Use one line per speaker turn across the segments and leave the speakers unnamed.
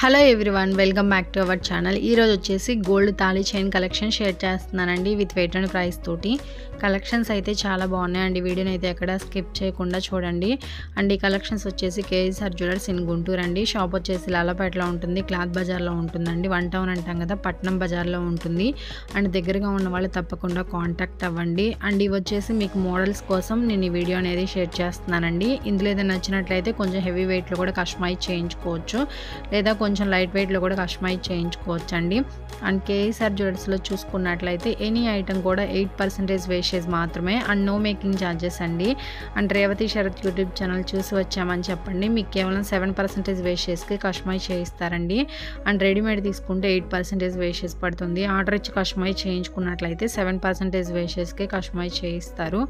Hello everyone, welcome back to our channel. ఈరోజు వచ్చేసి gold thali chain collection share చేస్తున్నానండి with wait and price తోటి. Collections అయితే చాలా బాగున్నాయండి. వీడియోని అయితే ఎక్కడ స్కిప్ చేయకుండా చూడండి. అండ్ ఈ కలెక్షన్స్ వచ్చేసి కేఎస్ఆర్ జ్యువెలర్స్ ఇన్ గుంటూరు అండి. షాప్ వచ్చేసి లాలపేటలో ఉంటుంది, క్లాత్ బజార్లో ఉంటుందండి. వన్ టౌన్ అంటాం కదా, పట్నం బజార్లో ఉంటుంది. అండ్ దగ్గరగా ఉన్న వాళ్ళు తప్పకుండా కాంటాక్ట్ అవ్వండి. అండ్ ఇవి వచ్చేసి మీకు మోడల్స్ కోసం నేను ఈ వీడియో అనేది షేర్ చేస్తున్నానండి. ఇందులో ఏదైనా నచ్చినట్లయితే కొంచెం హెవీ వెయిట్లో కూడా కస్టమైజ్ చేయించుకోవచ్చు, లేదా కొంచెం లైట్ వెయిట్లో కూడా కస్టమైజ్ చేయించుకోవచ్చు అండి. అండ్ కేఎస్ఆర్ జ్యువెలర్స్లో చూసుకున్నట్లయితే ఎనీ ఐటమ్ కూడా 8% వేస్టేజ్ మాత్రమే అండ్ నో మేకింగ్ ఛార్జెస్ అండి. And Revathi Sharath YouTube channel చూసి వచ్చామని చెప్పండి, మీకు కేవలం 7% వేస్టేజ్కి కస్టమైజ్ చేయిస్తారండి. అండ్ రెడీమేడ్ తీసుకుంటే 8% వేస్టేజ్ పడుతుంది. ఆర్డర్ ఇచ్చి కస్టమైజ్ చేయించుకున్నట్లయితే 7% వేస్టేజ్కి కస్టమైజ్ చేయిస్తారు.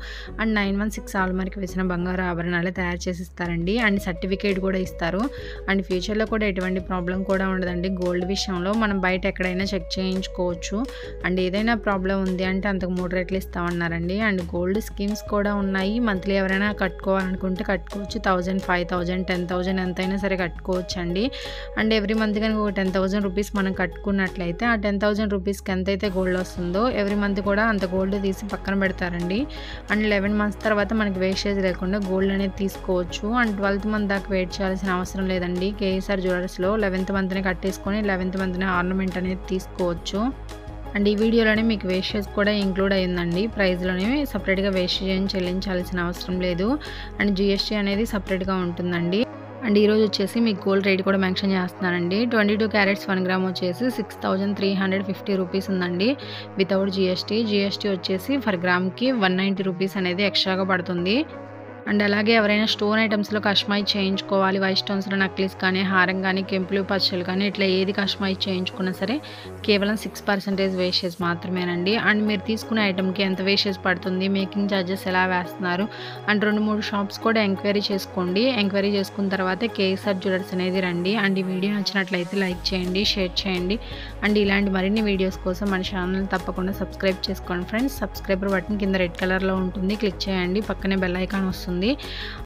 అండ్ 916 ఆల్మార్కి వేసిన బంగారు ఆభరణాలు తయారు చేసి ఇస్తారండి. అండ్ సర్టిఫికేట్ కూడా ఇస్తారు. అండ్ ఫ్యూచర్లో కూడా ఎటువంటి ప్రాబ్లం కూడా ఉండదండి. గోల్డ్ విషయంలో మనం బయట ఎక్కడైనా చెక్ చేయించుకోవచ్చు. అండ్ ఏదైనా ప్రాబ్లం ఉంది అంటే అంతకు 3 రెట్లు ఇస్తామన్నారండి. అండ్ గోల్డ్ స్కీమ్స్ కూడా ఉన్నాయి. మంత్లీ ఎవరైనా కట్టుకోవాలనుకుంటే కట్టుకోవచ్చు. 1000, 5000, 10,000 ఎంతైనా సరే కట్టుకోవచ్చు అండి. అండ్ ఎవ్రీ మంత్ కనుక ఒక 10,000 రూపీస్ మనం కట్టుకున్నట్లయితే ఆ 10,000 రూపీస్కి ఎంతైతే గోల్డ్ వస్తుందో ఎవ్రీ మంత్ కూడా అంత గోల్డ్ తీసి పక్కన పెడతారండి. అండ్ 11 మంత్స్ తర్వాత మనకి వేస్టేజ్ లేకుండా గోల్డ్ అనేది తీసుకోవచ్చు. అండ్ 12th మంత్ దాకా వెయిట్ చేయాల్సిన అవసరం లేదండి. కేఎస్ఆర్ జ్యువెలర్స్లో 11th మంత్ని కట్టేసుకొని 11th మంత్ని ఆర్నమెంట్ అనేది తీసుకోవచ్చు. అండ్ ఈ వీడియోలోనే మీకు వేస్టేజ్ కూడా ఇంక్లూడ్ అయ్యిందండి. ప్రైస్లోనే సపరేట్గా వేస్టేజ్ చెల్లించాల్సిన అవసరం లేదు. అండ్ జిఎస్టీ అనేది సపరేట్గా ఉంటుందండి. అండ్ ఈరోజు వచ్చేసి మీకు గోల్డ్ రేట్ కూడా మెన్షన్ చేస్తున్నానండి. 22 క్యారెట్స్ 1 గ్రామ్ వచ్చేసి 6,350 రూపీస్ ఉందండి వితౌట్ జిఎస్టీ. జిఎస్టీ వచ్చేసి ఫర్ గ్రామ్కి 190 రూపీస్ అనేది ఎక్స్ట్రాగా పడుతుంది. అండ్ అలాగే ఎవరైనా స్టోన్ ఐటమ్స్లో కస్టమైజ్ చేయించుకోవాలి, వైట్ స్టోన్స్లో నక్లీస్ కానీ, హారం కానీ, కెంపులు పచ్చలు కానీ ఇట్లా ఏది కస్టమైజ్ చేయించుకున్నా సరే కేవలం 6% వేస్టేజ్ మాత్రమేనండి. అండ్ మీరు తీసుకునే ఐటమ్కి ఎంత వేస్టేజ్ పడుతుంది, మేకింగ్ ఛార్జెస్ ఎలా వేస్తున్నారు అండ్ 2-3 షాప్స్ కూడా ఎంక్వైరీ చేసుకోండి. ఎంక్వైరీ చేసుకున్న తర్వాత కేఎస్ఆర్ జ్యువెలర్స్ అనేది రండి. అండ్ ఈ వీడియో నచ్చినట్లయితే లైక్ చేయండి, షేర్ చేయండి. అండ్ ఇలాంటి మరిన్ని వీడియోస్ కోసం మన ఛానల్ తప్పకుండా సబ్స్క్రైబ్ చేసుకోండి ఫ్రెండ్స్. సబ్స్క్రైబర్ బటన్ కింద రెడ్ కలర్లో ఉంటుంది, క్లిక్ చేయండి. పక్కనే బెల్ ఐకాన్ వస్తుంది.